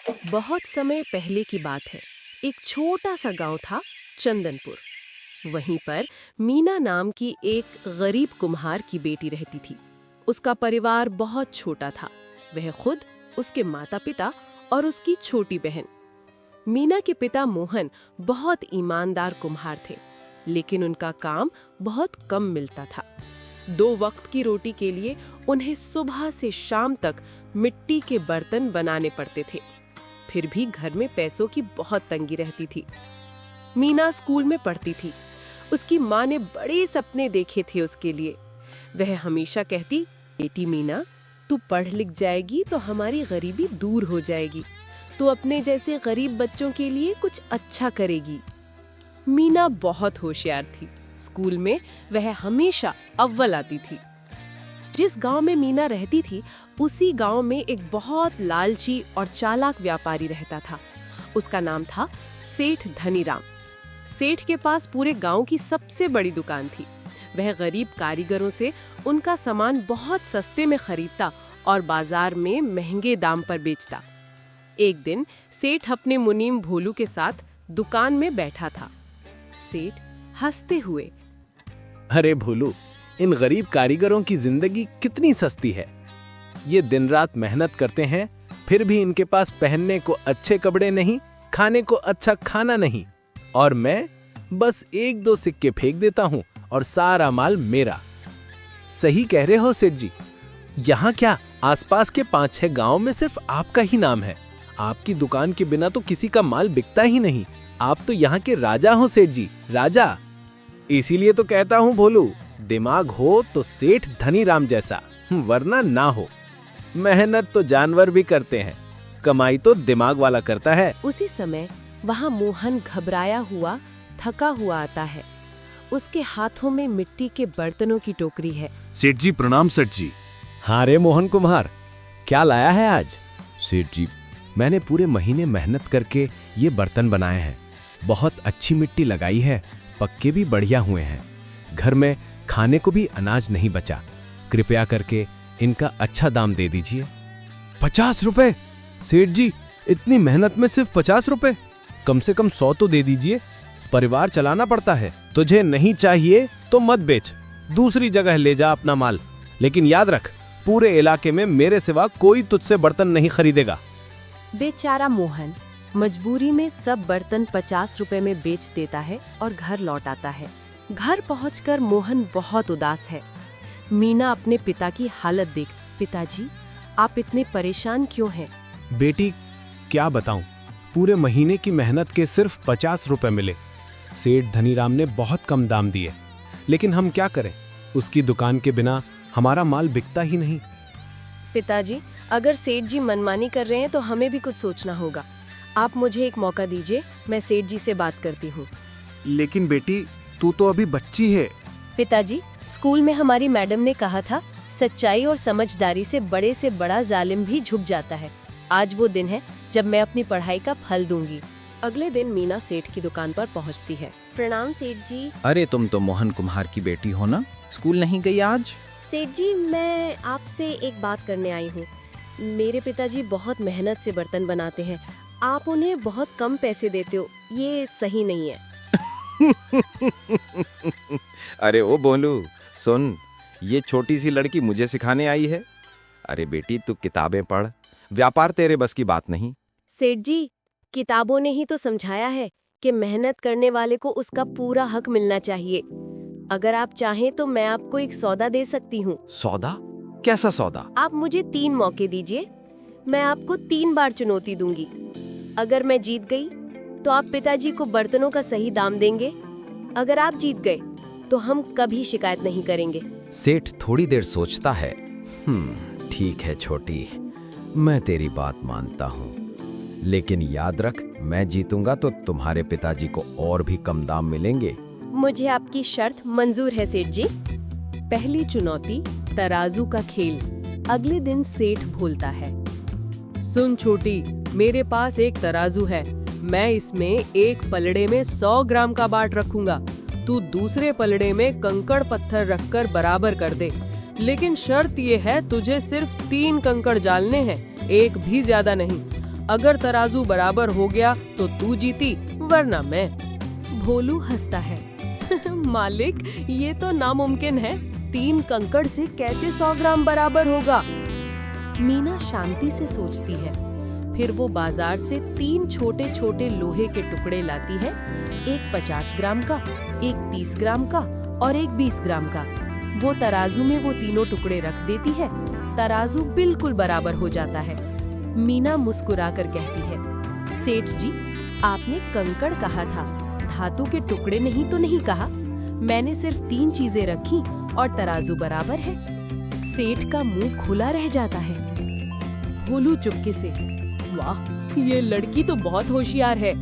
बहुत समय पहले की बात है। एक छोटा सा गांव था, चंदनपुर। वहीं पर मीना नाम की एक गरीब कुम्हार की बेटी रहती थी। उसका परिवार बहुत छोटा था। वह खुद, उसके माता पिता और उसकी छोटी बहन। मीना के पिता मोहन बहुत ईमानदार कुम्हार थे, लेकिन उनका काम बहुत कम मिलता था। 2 वक्त की रोटी के लिए उन्हें सुबह से शाम तक मिट्टी के बर्तन बनाने पड़ते थे। फिर भी घर में पैसों की बहुत तंगी रहती थी। मीना स्कूल में पढ़ती थी। उसकी माँ ने बड़े सपने देखे थे उसके लिए। वह हमेशा कहती, बेटी मीना, तू पढ़ लिख जाएगी तो हमारी गरीबी दूर हो जाएगी। तू अपने जैसे गरीब बच्चों के लिए कुछ अच्छा करेगी। मीना बहुत होशियार थी। स्कूल में वह हमेशा अव्वल आती थी। जिस गांव में मीना रहती थी, उसी गांव में एक बहुत लालची और चालाक व्यापारी रहता था। उसका नाम था सेठ धनीराम। सेठ के पास पूरे गांव की सबसे बड़ी दुकान थी। वह गरीब कारीगरों से उनका सामान बहुत सस्ते में खरीदता और बाजार में महंगे दाम पर बेचता। एक दिन सेठ अपने मुनीम भोलू के साथ दुकान में बैठा था। सेठ हंसते हुए, अरे भोलू, इन गरीब कारीगरों की जिंदगी कितनी सस्ती है। ये दिन रात मेहनत करते हैं, फिर भी इनके पास पहनने को अच्छे कपड़े नहीं, खाने को अच्छा खाना नहीं, और मैं बस 1-2 सिक्के फेंक देता हूँ और सारा माल मेरा। सही कह रहे हो सेठ जी। यहाँ क्या, आसपास के 5-6 गांव में सिर्फ आपका ही नाम है। आपकी दुकान के बिना तो किसी का माल बिकता ही नहीं। आप तो यहाँ के राजा हो सेठ जी, राजा। इसीलिए तो कहता हूँ भोलू, दिमाग हो तो सेठ धनीराम जैसा, वरना ना हो। मेहनत तो जानवर भी करते हैं, कमाई तो दिमाग वाला करता है। उसी समय वहाँ मोहन घबराया हुआ, थका हुआ आता है। उसके हाथों में मिट्टी के बर्तनों की टोकरी है। सेठ जी प्रणाम सेठ जी। हाँ रे मोहन कुम्हार, क्या लाया है आज? सेठ जी, मैंने पूरे महीने मेहनत करके ये बर्तन बनाए हैं। बहुत अच्छी मिट्टी लगाई है, पक्के भी बढ़िया हुए हैं। घर में खाने को भी अनाज नहीं बचा। कृपया करके इनका अच्छा दाम दे दीजिए। 50 रुपए? सेठ जी, इतनी मेहनत में सिर्फ 50 रुपए? कम से कम 100 तो दे दीजिए, परिवार चलाना पड़ता है। तुझे नहीं चाहिए तो मत बेच, दूसरी जगह ले जा अपना माल। लेकिन याद रख, पूरे इलाके में मेरे सिवा कोई तुझसे बर्तन नहीं खरीदेगा। बेचारा मोहन मजबूरी में सब बर्तन 50 रुपए में बेच देता है और घर लौट आता है। घर पहुंचकर मोहन बहुत उदास है। मीना अपने पिता की हालत देख, पिताजी, आप इतने परेशान क्यों हैं? बेटी, क्या बताऊं, पूरे महीने की मेहनत के सिर्फ 50 रुपए मिले। सेठ धनीराम ने बहुत कम दाम दिए, लेकिन हम क्या करें, उसकी दुकान के बिना हमारा माल बिकता ही नहीं। पिताजी, अगर सेठ जी मनमानी कर रहे हैं तो हमें भी कुछ सोचना होगा। आप मुझे एक मौका दीजिए, मैं सेठ जी से बात करती हूँ। लेकिन बेटी, तू तो अभी बच्ची है। पिताजी, स्कूल में हमारी मैडम ने कहा था, सच्चाई और समझदारी से बड़ा जालिम भी झुक जाता है। आज वो दिन है जब मैं अपनी पढ़ाई का फल दूंगी। अगले दिन मीना सेठ की दुकान पर पहुंचती है। प्रणाम सेठ जी। अरे तुम तो मोहन कुम्हार की बेटी हो ना, स्कूल नहीं गई आज? सेठ जी, मैं आपसे एक बात करने आई हूँ। मेरे पिताजी बहुत मेहनत से बर्तन बनाते हैं, आप उन्हें बहुत कम पैसे देते हो, ये सही नहीं है। अरे ओ बोलू, सुन, ये छोटी सी लड़की मुझे सिखाने आई है। अरे बेटी, तू किताबें पढ़, व्यापार तेरे बस की बात नहीं। सेठ जी, किताबों ने ही तो समझाया है कि मेहनत करने वाले को उसका पूरा हक मिलना चाहिए। अगर आप चाहें तो मैं आपको एक सौदा दे सकती हूँ। सौदा? कैसा सौदा? आप मुझे 3 मौके दीजिए, मैं आपको 3 बार चुनौती दूंगी। अगर मैं जीत गई तो आप पिताजी को बर्तनों का सही दाम देंगे। अगर आप जीत गए तो हम कभी शिकायत नहीं करेंगे। सेठ थोड़ी देर सोचता है। ठीक है छोटी, मैं तेरी बात मानता हूँ, लेकिन याद रख, मैं जीतूंगा तो तुम्हारे पिताजी को और भी कम दाम मिलेंगे। मुझे आपकी शर्त मंजूर है सेठ जी। पहली चुनौती, तराजू का खेल। अगले दिन सेठ बोलता है, सुन छोटी, मेरे पास एक तराजू है। मैं इसमें एक पलड़े में 100 ग्राम का बाट रखूंगा। तू दूसरे पलड़े में कंकड़ पत्थर रखकर बराबर कर दे। लेकिन शर्त ये है, तुझे सिर्फ 3 कंकड़ डालने हैं, एक भी ज्यादा नहीं। अगर तराजू बराबर हो गया तो तू जीती, वरना मैं। भोलू हंसता है। मालिक, ये तो नामुमकिन है। 3 कंकड़ से कैसे 100 ग्राम बराबर होगा? मीना शांति से सोचती है। फिर वो बाजार से 3 छोटे छोटे लोहे के टुकड़े लाती है, एक 50 ग्राम का, एक 30 ग्राम का और एक 20 ग्राम का। वो तराजू में वो तीनों टुकड़े रख देती है। तराजू बिल्कुल बराबर हो जाता है। मीना मुस्कुराकर कहती है, सेठ जी, आपने कंकड़ कहा था, धातु के टुकड़े नहीं तो नहीं कहा। मैंने सिर्फ 3 चीजें रखी और तराजू बराबर है। सेठ का मुंह खुला रह जाता है। भोलू चुपके से, वाह, ये लड़की तो बहुत होशियार है।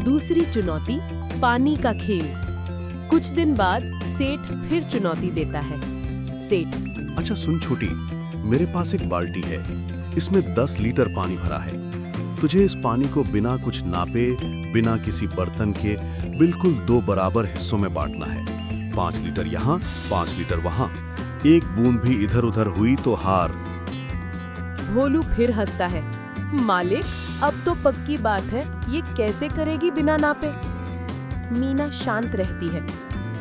दूसरी चुनौती, पानी का खेल। कुछ दिन बाद सेठ फिर चुनौती देता है। सेठ, अच्छा सुन छोटी, मेरे पास एक बाल्टी है, इसमें 10 लीटर पानी भरा है। तुझे इस पानी को बिना कुछ नापे, बिना किसी बर्तन के बिल्कुल 2 बराबर हिस्सों में बांटना है। 5 लीटर यहाँ, 5 लीटर वहाँ। एक बूंद भी इधर उधर हुई तो हार। भोलू फिर हंसता है। मालिक, अब तो पक्की बात है, ये कैसे करेगी बिना नापे? मीना शांत रहती है।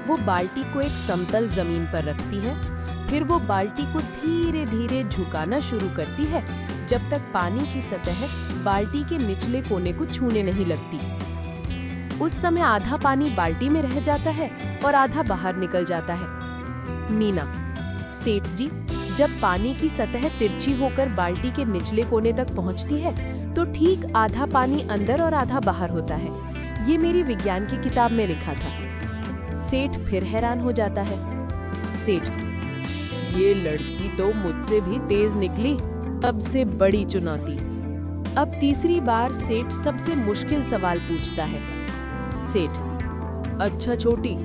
वो बाल्टी को एक समतल जमीन पर रखती है। फिर वो बाल्टी को धीरे धीरे झुकाना शुरू करती है, जब तक पानी की सतह बाल्टी के निचले कोने को छूने नहीं लगती। उस समय आधा पानी बाल्टी में रह जाता है और आधा बाहर निकल जाता है। मीना, सेठ जी, जब पानी की सतह तिरछी होकर बाल्टी के निचले कोने तक पहुंचती है, तो ठीक आधा पानी अंदर और आधा बाहर होता है। ये मेरी विज्ञान की किताब में लिखा था। सेठ फिर हैरान हो जाता है। सेठ, ये लड़की तो मुझसे भी तेज निकली। सबसे बड़ी चुनौती। अब तीसरी बार सेठ सबसे मुश्किल सवाल पूछता है। सेठ, अच्छा छोटी,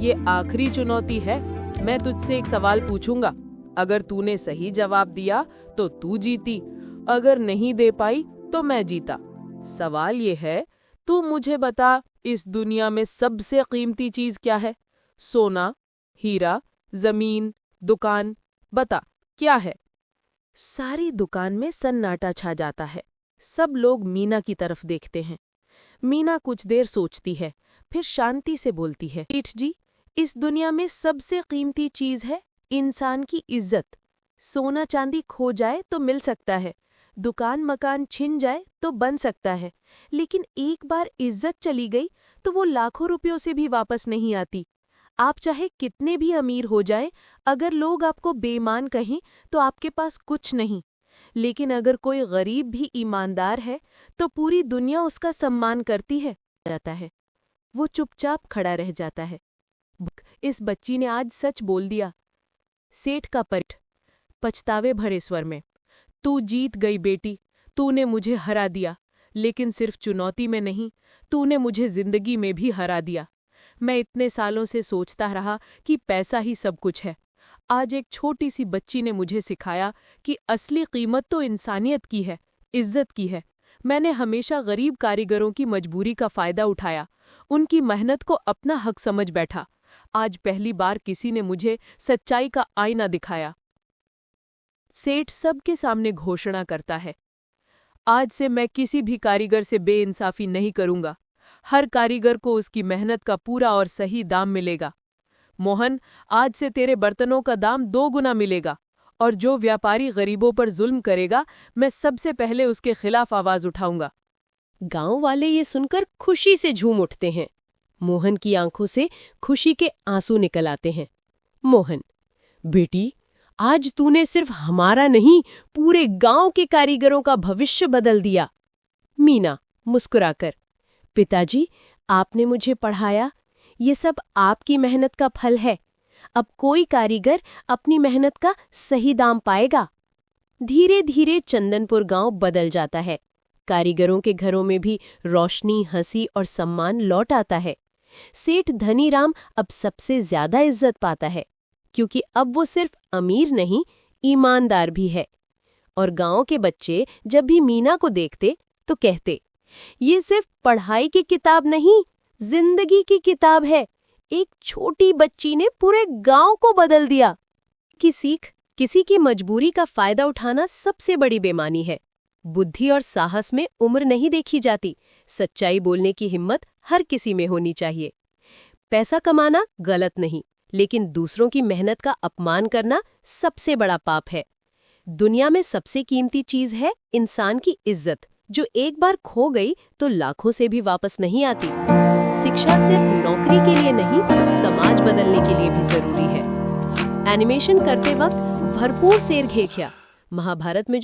ये आखिरी चुनौती है। मैं तुझसे एक सवाल पूछूंगा। अगर तूने सही जवाब दिया तो तू जीती, अगर नहीं दे पाई तो मैं जीता। सवाल ये है, तू मुझे बता, इस दुनिया में सबसे कीमती चीज क्या है? सोना, हीरा, जमीन, दुकान, बता क्या है? सारी दुकान में सन्नाटा छा जाता है। सब लोग मीना की तरफ देखते हैं। मीना कुछ देर सोचती है, फिर शांति से बोलती है, सेठ जी, इस दुनिया में सबसे कीमती चीज है इंसान की इज्जत। सोना चांदी खो जाए तो मिल सकता है, दुकान मकान छिन जाए तो बन सकता है, लेकिन एक बार इज्जत चली गई तो वो लाखों रुपयों से भी वापस नहीं आती। आप चाहे कितने भी अमीर हो जाएं, अगर लोग आपको बेईमान कहें तो आपके पास कुछ नहीं। लेकिन अगर कोई गरीब भी ईमानदार है तो पूरी दुनिया उसका सम्मान करती है। जाता है। वो चुपचाप खड़ा रह जाता है। इस बच्ची ने आज सच बोल दिया। सेठ का पछतावे भरे स्वर में, तू जीत गई बेटी, तूने मुझे हरा दिया, लेकिन सिर्फ चुनौती में नहीं, तूने मुझे जिंदगी में भी हरा दिया। मैं इतने सालों से सोचता रहा कि पैसा ही सब कुछ है। आज एक छोटी सी बच्ची ने मुझे सिखाया कि असली कीमत तो इंसानियत की है, इज्जत की है। मैंने हमेशा गरीब कारीगरों की मजबूरी का फायदा उठाया, उनकी मेहनत को अपना हक समझ बैठा। आज पहली बार किसी ने मुझे सच्चाई का आईना दिखाया। सेठ सबके सामने घोषणा करता है, आज से मैं किसी भी कारीगर से बेइंसाफी नहीं करूंगा। हर कारीगर को उसकी मेहनत का पूरा और सही दाम मिलेगा। मोहन, आज से तेरे बर्तनों का दाम 2 गुना मिलेगा, और जो व्यापारी गरीबों पर जुल्म करेगा, मैं सबसे पहले उसके खिलाफ आवाज उठाऊंगा। गांव वाले ये सुनकर खुशी से झूम उठते हैं। मोहन की आंखों से खुशी के आंसू निकल आते हैं। मोहन, बेटी, आज तूने सिर्फ हमारा नहीं, पूरे गांव के कारीगरों का भविष्य बदल दिया। मीना मुस्कुराकर, पिताजी, आपने मुझे पढ़ाया, ये सब आपकी मेहनत का फल है। अब कोई कारीगर अपनी मेहनत का सही दाम पाएगा। धीरे धीरे चंदनपुर गांव बदल जाता है। कारीगरों के घरों में भी रोशनी, हंसी और सम्मान लौट आता है। सेठ धनीराम अब सबसे ज्यादा इज्जत पाता है, क्योंकि अब वो सिर्फ अमीर नहीं, ईमानदार भी है। और गांव के बच्चे जब भी मीना को देखते तो कहते, ये सिर्फ पढ़ाई की किताब नहीं, जिंदगी की किताब है। एक छोटी बच्ची ने पूरे गांव को बदल दिया। की सीख, किसी की मजबूरी का फायदा उठाना सबसे बड़ी बेईमानी है। बुद्धि और साहस में उम्र नहीं देखी जाती। सच्चाई बोलने की हिम्मत हर किसी में होनी चाहिए। पैसा कमाना गलत नहीं, लेकिन दूसरों की मेहनत का अपमान करना सबसे बड़ा पाप है। दुनिया में सबसे कीमती चीज है इंसान की इज्जत, जो एक बार खो गई तो लाखों से भी वापस नहीं आती। शिक्षा सिर्फ नौकरी के लिए नहीं, समाज बदलने के लिए भी जरूरी है। एनिमेशन करते वक्त भरपूर शेर घेकिया। महाभारत में